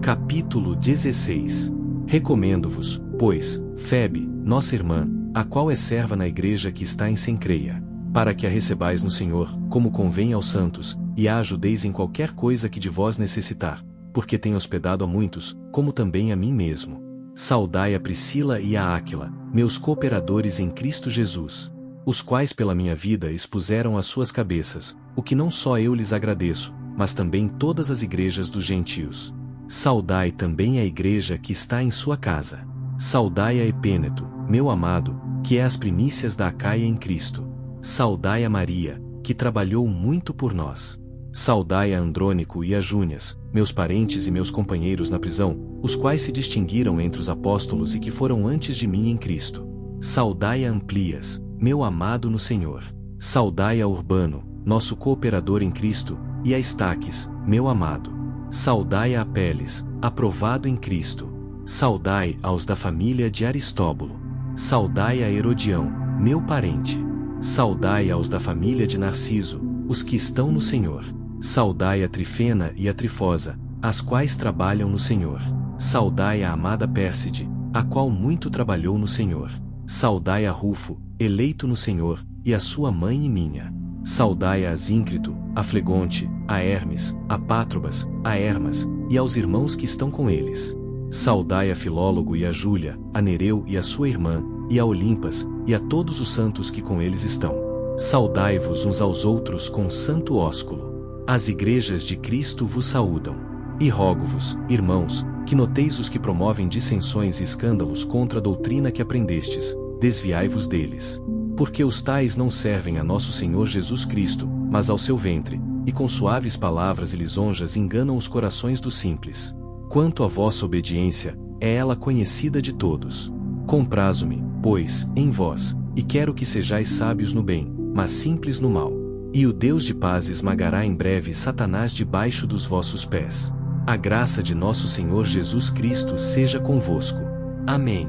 Capítulo 16. Recomendo-vos, pois, Febe, nossa irmã, a qual é serva na igreja que está em Cencreia, para que a recebais no Senhor, como convém aos santos, e a ajudeis em qualquer coisa que de vós necessitar, porque tem hospedado a muitos, como também a mim mesmo. Saudai a Priscila e a Áquila, meus cooperadores em Cristo Jesus, os quais pela minha vida expuseram as suas cabeças, o que não só eu lhes agradeço, mas também todas as igrejas dos gentios. Saudai também a igreja que está em sua casa. Saudai a Epêneto, meu amado, que é as primícias da Acaia em Cristo. Saudai a Maria, que trabalhou muito por nós. Saudai a Andrônico e a Júnias, meus parentes e meus companheiros na prisão, os quais se distinguiram entre os apóstolos e que foram antes de mim em Cristo. Saudai a Amplias, meu amado no Senhor. Saudai a Urbano, nosso cooperador em Cristo, e a Estaques, meu amado. Saudai a Apeles, aprovado em Cristo. Saudai aos da família de Aristóbulo. Saudai a Herodião, meu parente. Saudai aos da família de Narciso, os que estão no Senhor. Saudai a Trifena e a Trifosa, as quais trabalham no Senhor. Saudai a amada Pérside, a qual muito trabalhou no Senhor. Saudai a Rufo, eleito no Senhor, e a sua mãe e minha. Saudai a Asíncrito, a Flegonte, a Hermes, a Pátrobas, a Hermas, e aos irmãos que estão com eles. Saudai a Filólogo e a Júlia, a Nereu e a sua irmã, e a Olimpas, e a todos os santos que com eles estão. Saudai-vos uns aos outros com santo ósculo. As igrejas de Cristo vos saúdam. E rogo-vos, irmãos, que noteis os que promovem dissensões e escândalos contra a doutrina que aprendestes, desviai-vos deles. Porque os tais não servem a nosso Senhor Jesus Cristo, mas ao seu ventre, e com suaves palavras e lisonjas enganam os corações dos simples. Quanto à vossa obediência, é ela conhecida de todos. Comprazo-me, pois, em vós, e quero que sejais sábios no bem, mas simples no mal. E o Deus de paz esmagará em breve Satanás debaixo dos vossos pés. A graça de nosso Senhor Jesus Cristo seja convosco. Amém.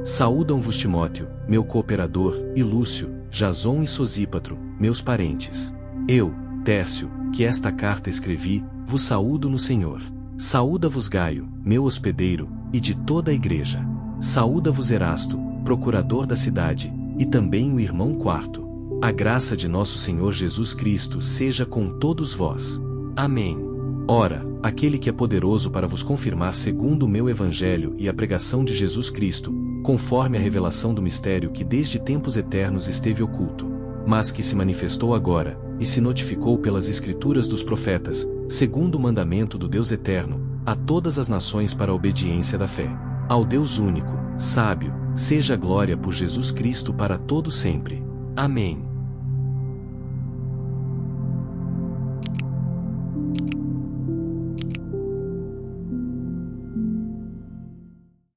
Saúdam-vos Timóteo, meu cooperador, e Lúcio, Jason e Sosípatro, meus parentes. Eu, Tércio, que esta carta escrevi, vos saúdo no Senhor. Saúda-vos Gaio, meu hospedeiro, e de toda a igreja. Saúda-vos Erasto, procurador da cidade, e também o irmão Quarto. A graça de nosso Senhor Jesus Cristo seja com todos vós. Amém. Ora, aquele que é poderoso para vos confirmar segundo o meu evangelho e a pregação de Jesus Cristo, conforme a revelação do mistério que desde tempos eternos esteve oculto, mas que se manifestou agora, e se notificou pelas escrituras dos profetas, segundo o mandamento do Deus eterno, a todas as nações para a obediência da fé. Ao Deus único, sábio, seja a glória por Jesus Cristo para todo sempre. Amém.